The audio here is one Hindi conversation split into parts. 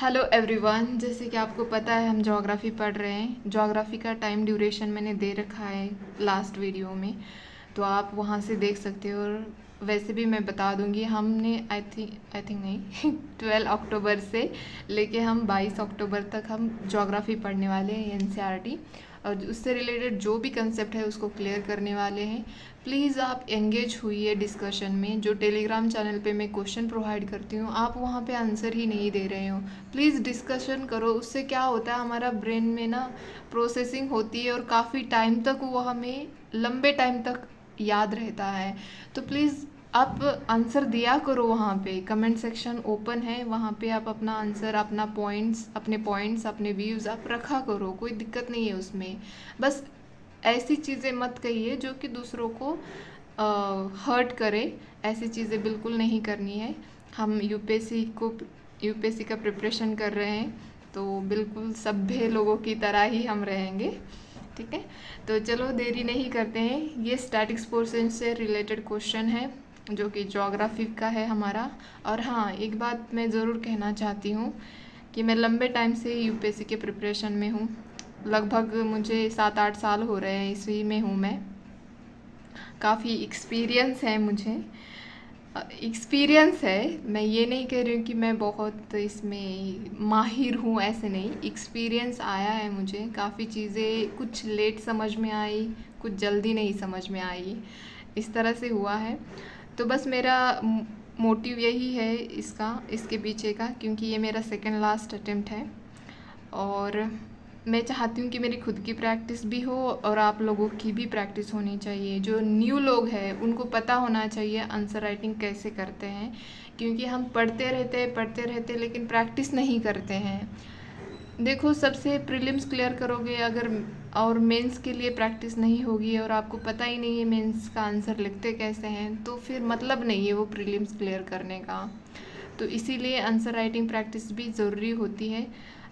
हेलो एवरीवन, जैसे कि आपको पता है हम ज्योग्राफी पढ़ रहे हैं। ज्योग्राफी का टाइम ड्यूरेशन मैंने दे रखा है लास्ट वीडियो में, तो आप वहाँ से देख सकते हो। और वैसे भी मैं बता दूंगी, हमने आई थिंक नहीं 12 अक्टूबर से लेके हम 22 अक्टूबर तक हम ज्योग्राफी पढ़ने वाले हैं एनसीईआरटी, और उससे रिलेटेड जो भी कंसेप्ट है उसको क्लियर करने वाले हैं। प्लीज़ आप एंगेज हुई डिस्कशन में। जो टेलीग्राम चैनल पे मैं क्वेश्चन प्रोवाइड करती हूँ, आप वहाँ पे आंसर ही नहीं दे रहे हो। प्लीज़ डिस्कशन करो, उससे क्या होता है हमारा ब्रेन में ना प्रोसेसिंग होती है और काफ़ी टाइम तक वो हमें लंबे टाइम तक याद रहता है। तो प्लीज़ आप आंसर दिया करो। वहाँ पे कमेंट सेक्शन ओपन है, वहाँ पे आप अपना आंसर, अपने पॉइंट्स, अपने व्यूज़ आप रखा करो, कोई दिक्कत नहीं है उसमें। बस ऐसी चीज़ें मत कहिए जो कि दूसरों को हर्ट करे। ऐसी चीज़ें बिल्कुल नहीं करनी है। हम यूपीएससी का प्रिपरेशन कर रहे हैं, तो बिल्कुल सभ्य लोगों की तरह ही हम रहेंगे। ठीक है, तो चलो देरी नहीं करते हैं। ये स्टैटिक्स पोर्शन से रिलेटेड क्वेश्चन है जो कि ज्योग्राफी का है हमारा। और हाँ, एक बात मैं ज़रूर कहना चाहती हूँ कि मैं लंबे टाइम से यूपीएससी के प्रिपरेशन में हूँ। लगभग मुझे 7-8 साल हो रहे हैं, इसी में हूँ मैं। काफ़ी एक्सपीरियंस है मुझे, एक्सपीरियंस है। मैं ये नहीं कह रही हूँ कि मैं बहुत इसमें माहिर हूँ, ऐसे नहीं। एक्सपीरियंस आया है मुझे, काफ़ी चीज़ें कुछ लेट समझ में आई, कुछ जल्दी नहीं समझ में आई, इस तरह से हुआ है। तो बस मेरा मोटिव यही है इसके पीछे का, क्योंकि ये मेरा सेकंड लास्ट अटेम्प्ट है और मैं चाहती हूँ कि मेरी खुद की प्रैक्टिस भी हो और आप लोगों की भी प्रैक्टिस होनी चाहिए। जो न्यू लोग हैं उनको पता होना चाहिए आंसर राइटिंग कैसे करते हैं, क्योंकि हम पढ़ते रहते लेकिन प्रैक्टिस नहीं करते हैं। देखो, सबसे प्रीलिम्स क्लियर करोगे अगर, और मेंस के लिए प्रैक्टिस नहीं होगी और आपको पता ही नहीं है मेंस का आंसर लिखते कैसे हैं, तो फिर मतलब नहीं है वो प्रीलिम्स क्लियर करने का। तो इसीलिए आंसर राइटिंग प्रैक्टिस भी ज़रूरी होती है।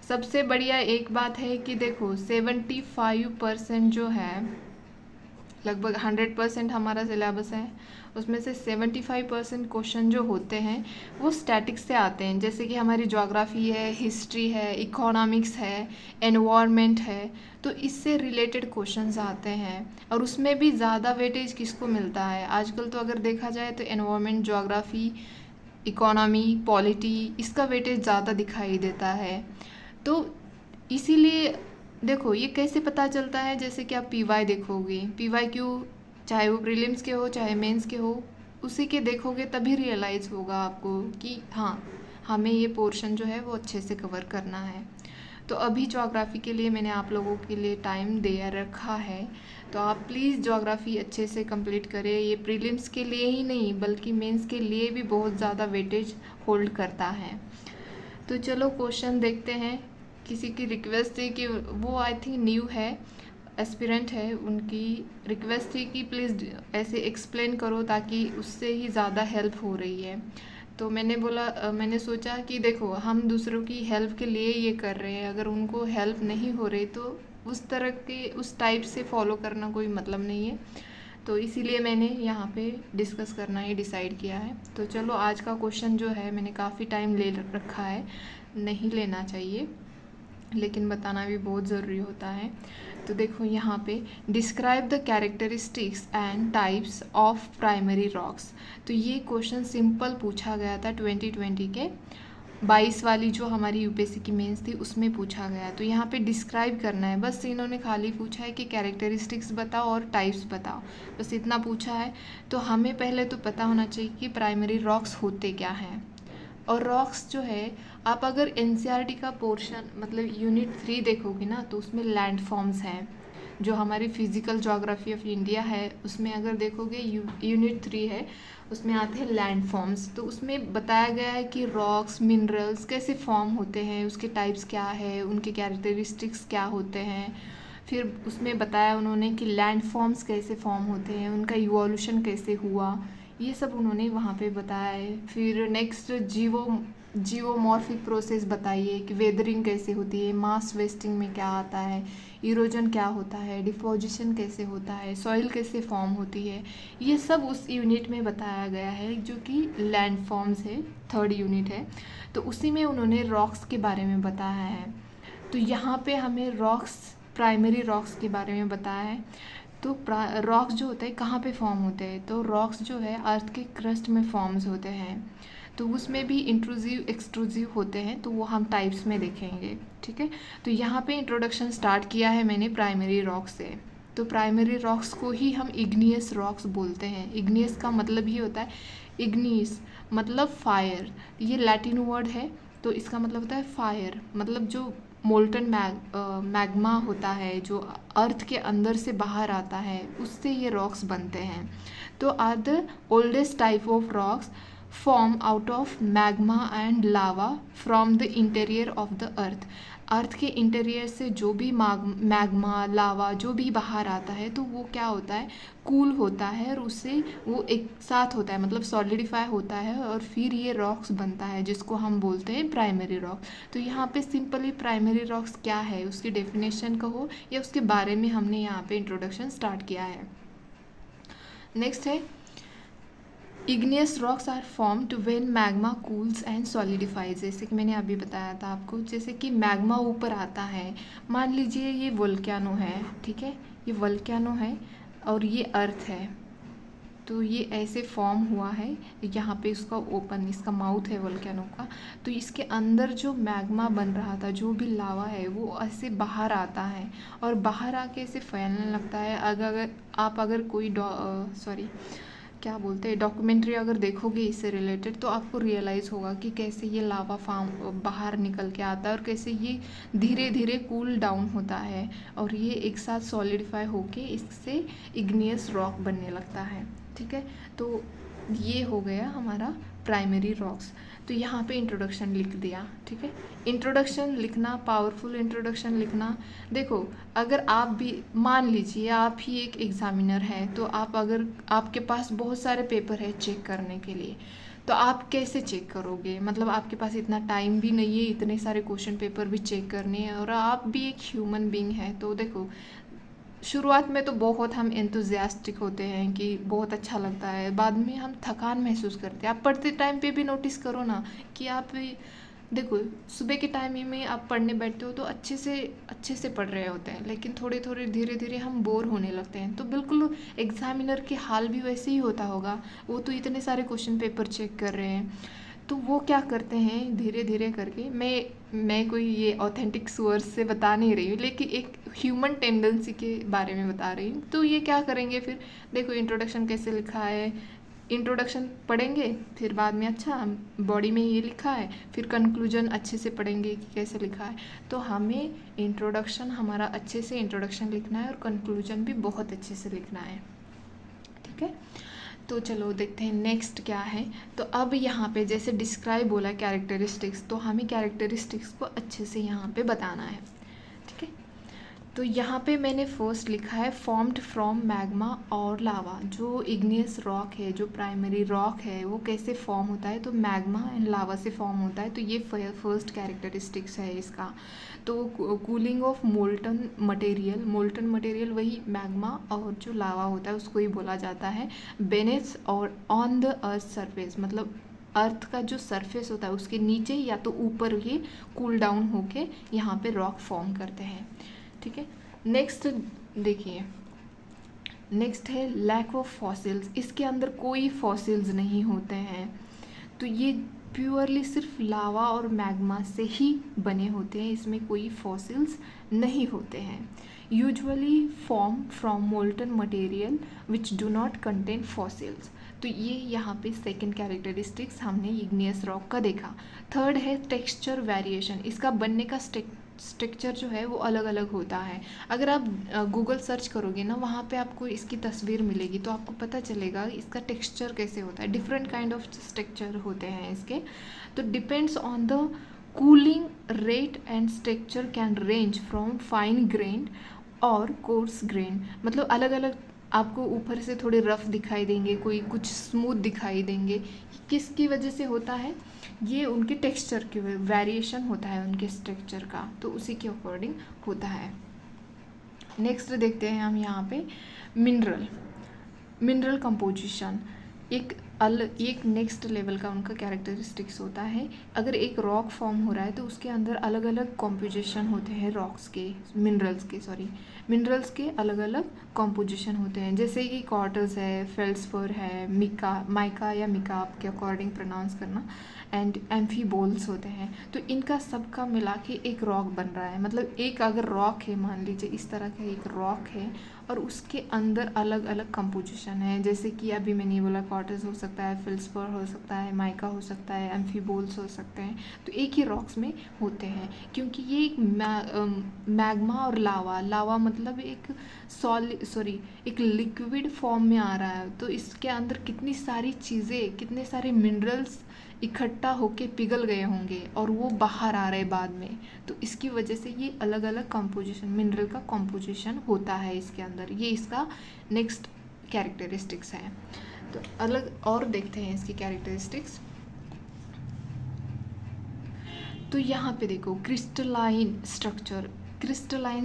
सबसे बढ़िया एक बात है कि देखो, 75% जो है, लगभग 100% हमारा सिलेबस है, उसमें से 75% क्वेश्चन जो होते हैं वो स्टैटिक्स से आते हैं। जैसे कि हमारी ज्योग्राफी है, हिस्ट्री है, इकोनॉमिक्स है, एनवायरनमेंट है, तो इससे रिलेटेड क्वेश्चंस आते हैं। और उसमें भी ज़्यादा वेटेज किसको मिलता है आजकल, तो अगर देखा जाए तो एनवायरनमेंट, ज्योग्राफी, इकोनॉमी, पॉलिटी, इसका वेटेज ज़्यादा दिखाई देता है। तो इसीलिए देखो, ये कैसे पता चलता है, जैसे कि आप पीवाई देखोगे, पीवाई क्यू, चाहे वो प्रीलिम्स के हो चाहे मेंस के हो, उसी के देखोगे तभी रियलाइज़ होगा आपको कि हाँ, हमें ये पोर्शन जो है वो अच्छे से कवर करना है। तो अभी ज्योग्राफी के लिए मैंने आप लोगों के लिए टाइम दे रखा है, तो आप प्लीज़ ज्योग्राफी अच्छे से कंप्लीट करें। ये प्रीलिम्स के लिए ही नहीं बल्कि मेंस के लिए भी बहुत ज़्यादा वेटेज होल्ड करता है। तो चलो क्वेश्चन देखते हैं। किसी की रिक्वेस्ट थी कि वो आई थिंक न्यू है, एस्पिरेंट है, उनकी रिक्वेस्ट थी कि प्लीज़ ऐसे एक्सप्लेन करो ताकि उससे ही ज़्यादा हेल्प हो रही है। तो मैंने बोला, मैंने सोचा कि देखो, हम दूसरों की हेल्प के लिए ये कर रहे हैं, अगर उनको हेल्प नहीं हो रही तो उस तरह के, उस टाइप से फॉलो करना कोई मतलब नहीं है। तो इसीलिए मैंने यहाँ पे डिस्कस करना ही डिसाइड किया है। तो चलो, आज का क्वेश्चन जो है, मैंने काफ़ी टाइम ले रखा है, नहीं लेना चाहिए लेकिन बताना भी बहुत ज़रूरी होता है। तो देखो यहाँ पे, describe the characteristics and types of primary rocks. तो ये क्वेश्चन सिंपल पूछा गया था 2020 के 22 वाली जो हमारी यूपीएससी की मेंस थी उसमें पूछा गया। तो यहाँ पे डिस्क्राइब करना है, बस इन्होंने खाली पूछा है कि कैरेक्टरिस्टिक्स बताओ और टाइप्स बताओ, बस इतना पूछा है। तो हमें पहले तो पता होना चाहिए कि प्राइमरी रॉक्स होते क्या हैं। और रॉक्स जो है, आप अगर एनसीईआरटी का पोर्शन मतलब यूनिट 3 देखोगे ना, तो उसमें लैंड फॉर्म्स हैं। जो हमारी फिजिकल ज्योग्राफी ऑफ इंडिया है उसमें अगर देखोगे, यूनिट 3 है, उसमें आते हैं लैंड फॉर्म्स। तो उसमें बताया गया है कि रॉक्स, मिनरल्स कैसे फॉर्म होते हैं, उसके टाइप्स क्या है, उनके कैरेक्टरिस्टिक्स क्या होते हैं। फिर उसमें बताया उन्होंने कि लैंड फॉर्म्स कैसे फॉर्म होते हैं, उनका इवोल्यूशन कैसे हुआ, ये सब उन्होंने वहाँ पे बताया है। फिर नेक्स्ट, जियोमॉर्फिक प्रोसेस बताइए कि वेदरिंग कैसे होती है, मास वेस्टिंग में क्या आता है, इरोजन क्या होता है, डिपोजिशन कैसे होता है, सॉइल कैसे फॉर्म होती है, ये सब उस यूनिट में बताया गया है जो कि लैंड फॉर्म्स है, 3rd यूनिट है। तो उसी में उन्होंने रॉक्स के बारे में बताया है। तो यहाँ पे हमें रॉक्स, प्राइमरी रॉक्स के बारे में बताया है। तो रॉक्स जो होते हैं कहाँ पे फॉर्म होते हैं, तो रॉक्स जो है अर्थ के क्रस्ट में फॉर्म्स होते हैं। तो उसमें भी इंट्रूसिव एक्सट्रूसिव होते हैं, तो वो हम टाइप्स में देखेंगे, ठीक है। तो यहाँ पे इंट्रोडक्शन स्टार्ट किया है मैंने प्राइमरी रॉक्स से। तो प्राइमरी रॉक्स को ही हम इग्नियस रॉक्स बोलते हैं। इग्नियस का मतलब ही होता है, इग्नियस मतलब फायर, ये लैटिन वर्ड है। तो इसका मतलब होता है फायर, मतलब जो मोल्टन मैग्मा होता है जो अर्थ के अंदर से बाहर आता है, उससे ये रॉक्स बनते हैं। तो are the oldest type of rocks form out of magma and lava from the interior of the earth. Earth के इंटीरियर से जो भी मैग्मा लावा जो भी बाहर आता है, तो वो क्या होता है, कूल होता है और उससे वो एक साथ होता है, मतलब सॉलिडिफाई होता है और फिर ये रॉक्स बनता है जिसको हम बोलते हैं प्राइमरी रॉक। तो यहाँ पे सिंपली प्राइमरी रॉक्स क्या है उसकी डेफिनेशन कहो या उसके बारे में हमने यहाँ पे इंट्रोडक्शन स्टार्ट किया है। नेक्स्ट है, igneous rocks are formed when magma cools and solidifies. जैसे कि मैंने अभी बताया था आपको, जैसे कि मैग्मा ऊपर आता है, मान लीजिए ये वोल्केनो है, ठीक है, ये वोल्केनो है और ये अर्थ है। तो ये ऐसे फॉर्म हुआ है, यहाँ पे इसका ओपन, इसका माउथ है वोल्केनो का। तो इसके अंदर जो मैग्मा बन रहा था, जो भी लावा है, वो ऐसे बाहर आता है और बाहर आके ऐसे फैलने लगता है। अगर कोई क्या बोलते हैं, डॉक्यूमेंट्री अगर देखोगे इससे रिलेटेड, तो आपको रियलाइज़ होगा कि कैसे ये लावा फार्म बाहर निकल के आता है और कैसे ये धीरे धीरे कूल डाउन होता है और ये एक साथ सॉलिडिफाई होके इससे इग्नियस रॉक बनने लगता है, ठीक है। तो ये हो गया हमारा प्राइमरी रॉक्स। तो यहाँ पे इंट्रोडक्शन लिख दिया, ठीक है। इंट्रोडक्शन लिखना, पावरफुल इंट्रोडक्शन लिखना। देखो, अगर आप भी मान लीजिए आप ही एक एग्जामिनर हैं, तो अगर आपके पास बहुत सारे पेपर है चेक करने के लिए, तो आप कैसे चेक करोगे, मतलब आपके पास इतना टाइम भी नहीं है इतने सारे क्वेश्चन पेपर भी चेक करने हैं और आप भी एक ह्यूमन बीइंग है। तो देखो, शुरुआत में तो बहुत हम एंथुजियास्टिक होते हैं कि बहुत अच्छा लगता है, बाद में हम थकान महसूस करते हैं। आप पढ़ते टाइम पे भी नोटिस करो ना कि आप देखो, सुबह के टाइम में आप पढ़ने बैठते हो तो अच्छे से पढ़ रहे होते हैं, लेकिन थोड़े थोड़े धीरे धीरे हम बोर होने लगते हैं। तो बिल्कुल एग्जामिनर के हाल भी वैसे ही होता होगा, वो तो इतने सारे क्वेश्चन पेपर चेक कर रहे हैं। तो वो क्या करते हैं, धीरे धीरे करके, मैं कोई ये ऑथेंटिक सोर्स से बता नहीं रही हूँ, लेकिन एक ह्यूमन टेंडेंसी के बारे में बता रही हूँ। तो ये क्या करेंगे फिर, देखो इंट्रोडक्शन कैसे लिखा है, इंट्रोडक्शन पढ़ेंगे, फिर बाद में अच्छा बॉडी में ये लिखा है, फिर कंक्लूजन अच्छे से पढ़ेंगे कि कैसे लिखा है। तो हमें इंट्रोडक्शन, हमारा अच्छे से इंट्रोडक्शन लिखना है और कंक्लूजन भी बहुत अच्छे से लिखना है, ठीक है। तो चलो देखते हैं नेक्स्ट क्या है। तो अब यहाँ पे जैसे डिस्क्राइब बोला कैरेक्टरिस्टिक्स, तो हमें कैरेक्टरिस्टिक्स को अच्छे से यहाँ पे बताना है, ठीक है। तो यहाँ पे मैंने फर्स्ट लिखा है फॉर्म्ड फ्रॉम मैग्मा और लावा। जो इग्नियस रॉक है, जो प्राइमरी रॉक है, वो कैसे फॉर्म होता है, तो मैग्मा एंड लावा से फॉर्म होता है। तो ये फर्स्ट कैरेक्टरिस्टिक्स है इसका। तो कूलिंग ऑफ मोल्टन मटेरियल वही मैग्मा और जो लावा होता है उसको ही बोला जाता है। बेनेथ और ऑन द अर्थ सरफेस, मतलब अर्थ का जो सरफेस होता है उसके नीचे या तो ऊपर ये कूल डाउन होके यहाँ पे रॉक फॉर्म करते हैं, ठीक है। नेक्स्ट देखिए, नेक्स्ट है लैक ऑफ फॉसिल्स। इसके अंदर कोई फॉसिल्स नहीं होते हैं। तो ये प्योरली सिर्फ लावा और मैग्मा से ही बने होते हैं, इसमें कोई फॉसिल्स नहीं होते हैं। Usually form from molten material which do not contain fossils. तो ये यहाँ पे सेकंड कैरेक्टरिस्टिक्स हमने इग्नियस रॉक का देखा। थर्ड है टेक्सचर वेरिएशन। इसका बनने का स्ट्रक्चर जो है वो अलग अलग होता है। अगर आप गूगल सर्च करोगे ना, वहाँ पे आपको इसकी तस्वीर मिलेगी, तो आपको पता चलेगा इसका टेक्सचर कैसे होता है। डिफरेंट काइंड ऑफ स्ट्रक्चर होते हैं इसके। तो depends on the cooling rate and structure can range from fine grain और कोर्स ग्रेन। मतलब अलग अलग आपको ऊपर से थोड़े रफ दिखाई देंगे, कोई कुछ स्मूथ दिखाई देंगे। किसकी वजह से होता है ये उनके टेक्सचर के वेरिएशन होता है उनके स्ट्रक्चर का, तो उसी के अकॉर्डिंग होता है। नेक्स्ट देखते हैं हम यहाँ पे मिनरल कंपोजिशन। एक नेक्स्ट लेवल का उनका कैरेक्टरिस्टिक्स होता है। अगर एक रॉक फॉर्म हो रहा है तो उसके अंदर अलग अलग कॉम्पोजिशन होते हैं रॉक्स के, मिनरल्स के अलग अलग कॉम्पोजिशन होते हैं, जैसे कि क्वार्टर्स है, फेल्सफर है, माइका या मिका आपके अकॉर्डिंग प्रोनाउंस करना, एंड एम्फीबोल्स होते हैं। तो इनका सबका मिला के एक रॉक बन रहा है। मतलब एक अगर रॉक है, मान लीजिए इस तरह का एक रॉक है और उसके अंदर अलग अलग कंपोजिशन है, जैसे कि अभी मैंने बोला क्वार्टर्स हो सकता है, फेल्सफर हो सकता है, माइका हो सकता है, एम्फीबोल्स हो सकते हैं। तो एक ही रॉक्स में होते हैं, क्योंकि ये एक मैग्मा और लावा मतलब एक लिक्विड फॉर्म में आ रहा है। तो इसके अंदर कितनी सारी चीज़ें, कितने सारे मिनरल्स इकट्ठा होके पिघल गए होंगे और वो बाहर आ रहे बाद में। तो इसकी वजह से ये अलग अलग कंपोजिशन, मिनरल का कंपोजिशन होता है इसके अंदर। ये इसका नेक्स्ट कैरेक्टरिस्टिक्स है। तो अलग और देखते हैं इसकी कैरेक्टरिस्टिक्स। तो यहाँ पे देखो क्रिस्टलाइन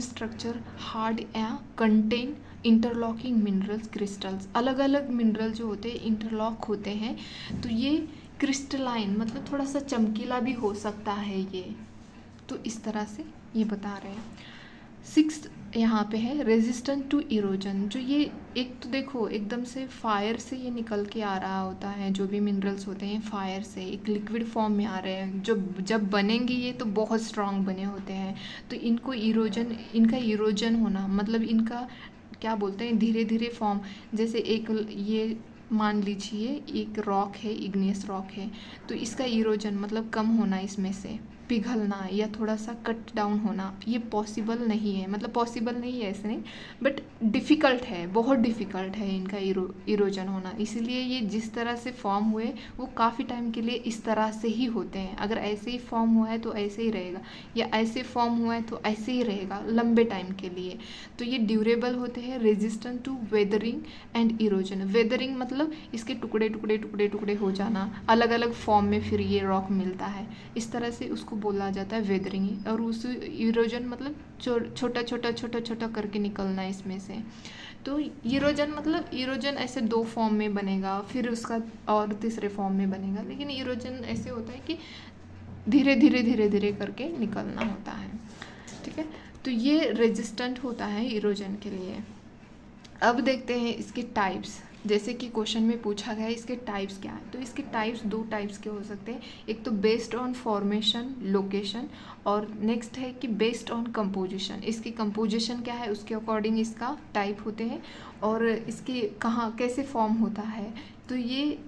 स्ट्रक्चर हार्ड या कंटेन इंटरलॉकिंग मिनरल्स क्रिस्टल्स। अलग अलग मिनरल जो होते हैं इंटरलॉक होते हैं, तो ये क्रिस्टलाइन मतलब थोड़ा सा चमकीला भी हो सकता है ये। तो इस तरह से ये बता रहे हैं। 6 यहाँ पे है रेजिस्टेंट टू इरोजन। जो ये एक तो देखो एकदम से फायर से ये निकल के आ रहा होता है, जो भी मिनरल्स होते हैं फायर से एक लिक्विड फॉर्म में आ रहे हैं। जो जब बनेंगे ये तो बहुत स्ट्रांग बने होते हैं। तो इनका इरोजन होना मतलब इनका क्या बोलते हैं, धीरे धीरे फॉर्म। जैसे एक ये मान लीजिए एक रॉक है, इग्नियस रॉक है, तो इसका इरोजन मतलब कम होना, इसमें से पिघलना या थोड़ा सा कट डाउन होना, ये पॉसिबल नहीं है। मतलब पॉसिबल नहीं है ऐसे नहीं, बट डिफ़िकल्ट है, बहुत डिफ़िकल्ट है इनका इरोजन होना। इसीलिए ये जिस तरह से फॉर्म हुए वो काफ़ी टाइम के लिए इस तरह से ही होते हैं। अगर ऐसे ही फॉर्म हुआ है तो ऐसे ही रहेगा, या ऐसे फॉर्म हुआ है तो ऐसे ही रहेगा लंबे टाइम के लिए। तो ये ड्यूरेबल होते हैं, resistant to weathering and erosion. Weathering मतलब इसके टुकड़े टुकड़े टुकड़े टुकड़े हो जाना, अलग अलग फॉर्म में फिर ये रॉक मिलता है, इस तरह से उसको बोला जाता है वेदरिंग। और उस इरोजन मतलब छोटा छोटा करके निकलना इसमें से। तो इरोजन ऐसे 2 फॉर्म में बनेगा, फिर उसका और तीसरे फॉर्म में बनेगा। लेकिन इरोजन ऐसे होता है कि धीरे धीरे करके निकलना होता है, ठीक है। तो ये रेजिस्टेंट होता है इरोजन के लिए। अब देखते हैं इसके टाइप्स। जैसे कि क्वेश्चन में पूछा गया है इसके टाइप्स क्या है, तो इसके टाइप्स 2 टाइप्स के हो सकते हैं। एक तो बेस्ड ऑन फॉर्मेशन लोकेशन, और नेक्स्ट है कि बेस्ड ऑन कंपोजिशन। इसकी कंपोजिशन क्या है उसके अकॉर्डिंग इसका टाइप होते हैं, और इसके कहाँ कैसे फॉर्म होता है तो ये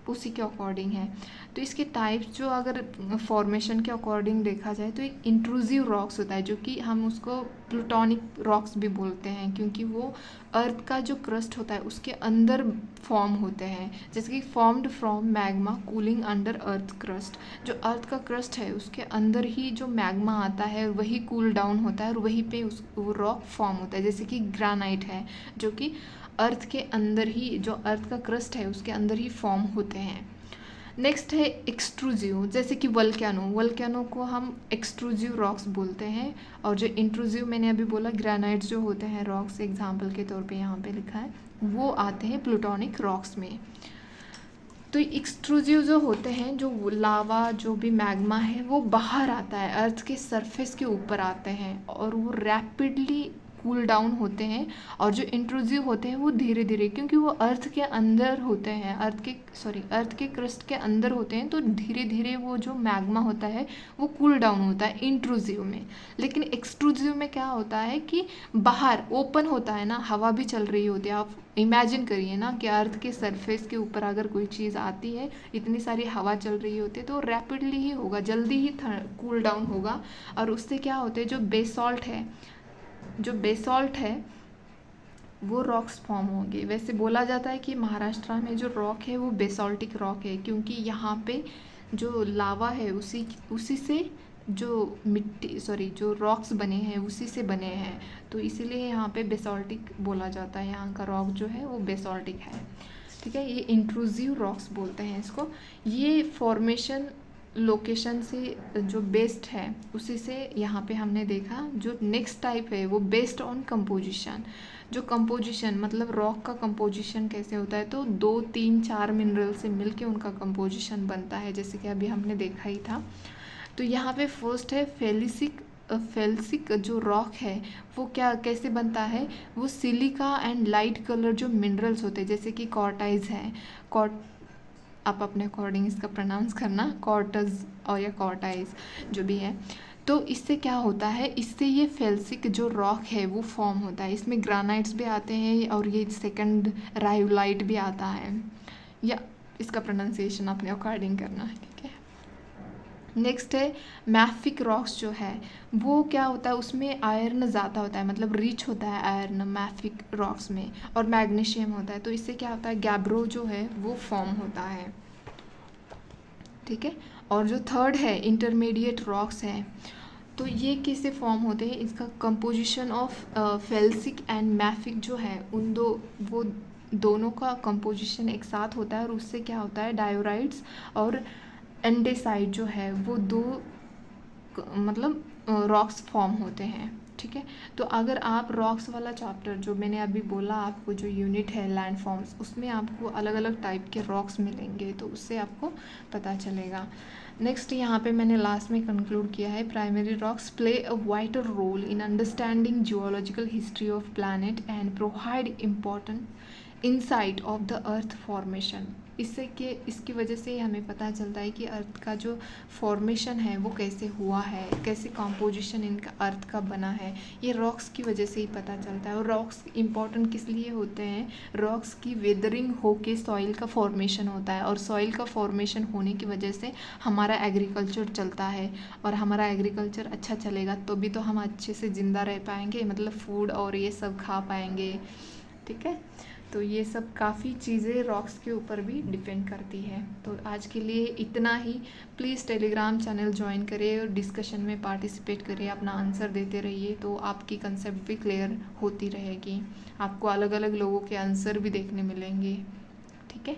उसी के अकॉर्डिंग है। तो इसके टाइप्स जो अगर फॉर्मेशन के अकॉर्डिंग देखा जाए तो एक इंट्रूसिव रॉक्स होता है, जो कि हम उसको प्लूटोनिक रॉक्स भी बोलते हैं, क्योंकि वो अर्थ का जो क्रस्ट होता है उसके अंदर फॉर्म होते हैं। जैसे कि formed from magma cooling under earth crust. जो अर्थ का क्रस्ट है उसके अंदर ही जो मैग्मा आता है वही कूल डाउन होता है और वहीं पे वो रॉक फॉर्म होता है। जैसे कि ग्रानाइट है, जो कि अर्थ के अंदर ही, जो अर्थ का क्रस्ट है उसके अंदर ही फॉर्म होते हैं। नेक्स्ट है एक्सट्रूजिव, जैसे कि वल्केनो को हम एक्सट्रूजिव रॉक्स बोलते हैं। और जो इंट्रूजिव मैंने अभी बोला ग्रेनाइट्स जो होते हैं रॉक्स, एग्जाम्पल के तौर पे यहाँ पे लिखा है, वो आते हैं प्लूटोनिक रॉक्स में। तो एक्सट्रूजिव जो होते हैं, जो लावा जो भी मैग्मा है वो बाहर आता है, अर्थ के सरफेस के ऊपर आते हैं और वो रैपिडली कूल डाउन होते हैं। और जो इंट्रूसिव होते हैं वो धीरे धीरे, क्योंकि वो अर्थ के अंदर होते हैं, अर्थ के क्रस्ट के अंदर होते हैं, तो धीरे धीरे वो जो मैग्मा होता है वो कूल डाउन होता है इंट्रूसिव में। लेकिन एक्सट्रूसिव में क्या होता है कि बाहर ओपन होता है ना, हवा भी चल रही होती है। आप इमेजिन करिए ना कि अर्थ के सरफेस के ऊपर अगर कोई चीज़ आती है, इतनी सारी हवा चल रही होती है, तो रैपिडली ही होगा, जल्दी ही कूल डाउन होगा। और उससे क्या होता है, जो बेसॉल्ट है वो रॉक्स फॉर्म होंगे। वैसे बोला जाता है कि महाराष्ट्र में जो रॉक है वो बेसॉल्टिक रॉक है, क्योंकि यहाँ पे जो लावा है उसी से जो रॉक्स बने हैं उसी से बने हैं, तो इसीलिए यहाँ पे बेसॉल्टिक बोला जाता है। यहाँ का रॉक जो है वो बेसॉल्टिक है, ठीक है। ये इंट्रूसिव रॉक्स बोलते हैं इसको। ये फॉर्मेशन लोकेशन से जो बेस्ड है उसी से यहाँ पे हमने देखा। जो नेक्स्ट टाइप है वो बेस्ड ऑन कंपोजिशन। जो कंपोजिशन मतलब रॉक का कंपोजिशन कैसे होता है, तो 2 3 4 मिनरल से मिलके उनका कंपोजिशन बनता है, जैसे कि अभी हमने देखा ही था। तो यहाँ पे फर्स्ट है फेल्सिक जो रॉक है वो क्या कैसे बनता है, वो सिलिका एंड लाइट कलर जो मिनरल्स होते हैं, जैसे कि कॉर्टाइज है, कॉट आप अपने अकॉर्डिंग इसका प्रोनाउंस करना, कॉर्टज और या कॉर्टाइज जो भी है। तो इससे क्या होता है, इससे ये फेल्सिक जो रॉक है वो फॉर्म होता है। इसमें ग्रानाइट्स भी आते हैं और ये सेकंड रायोलाइट भी आता है, या इसका प्रोनाउंसिएशन अपने अकॉर्डिंग करना है, ठीक है। नेक्स्ट है मैफिक रॉक्स जो है वो क्या होता है, उसमें आयरन ज़्यादा होता है, मतलब रिच होता है आयरन मैफिक रॉक्स में, और मैग्नीशियम होता है। तो इससे क्या होता है, गैब्रो जो है वो फॉर्म होता है, ठीक है। और जो थर्ड है इंटरमीडिएट रॉक्स हैं, तो ये कैसे फॉर्म होते हैं, इसका composition of felsic and mafic जो है उन वो दोनों का कंपोजिशन एक साथ होता है, और उससे क्या होता है डायोराइड्स और एंडेसाइड जो है वो मतलब रॉक्स फॉर्म होते हैं, ठीक है। तो अगर आप रॉक्स वाला चैप्टर जो मैंने अभी बोला आपको, जो यूनिट है लैंड फॉर्म्स, उसमें आपको अलग अलग टाइप के रॉक्स मिलेंगे, तो उससे आपको पता चलेगा। नेक्स्ट यहाँ पे मैंने लास्ट में कंक्लूड किया है, primary rocks play a vital role in understanding geological history of planet and provide important insight of the earth formation. इसकी वजह से हमें पता चलता है कि अर्थ का जो फॉर्मेशन है वो कैसे हुआ है, कैसे कॉम्पोजिशन इनका अर्थ का बना है, ये रॉक्स की वजह से ही पता चलता है। और रॉक्स इंपॉर्टेंट किस लिए होते हैं, रॉक्स की वेदरिंग होके सॉइल का फॉर्मेशन होता है, और सॉइल का फॉर्मेशन होने की वजह से हमारा एग्रीकल्चर चलता है, और हमारा एग्रीकल्चर अच्छा चलेगा तो भी तो हम अच्छे से ज़िंदा रह पाएंगे, मतलब फूड और ये सब खा पाएंगे, ठीक है। तो ये सब काफ़ी चीज़ें रॉक्स के ऊपर भी डिपेंड करती है। तो आज के लिए इतना ही। प्लीज़ टेलीग्राम चैनल ज्वाइन करिए और डिस्कशन में पार्टिसिपेट करिए, अपना आंसर देते रहिए, तो आपकी कंसेप्ट भी क्लियर होती रहेगी। आपको अलग अलग लोगों के आंसर भी देखने मिलेंगे, ठीक है।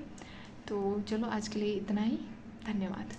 तो चलो आज के लिए इतना ही, धन्यवाद।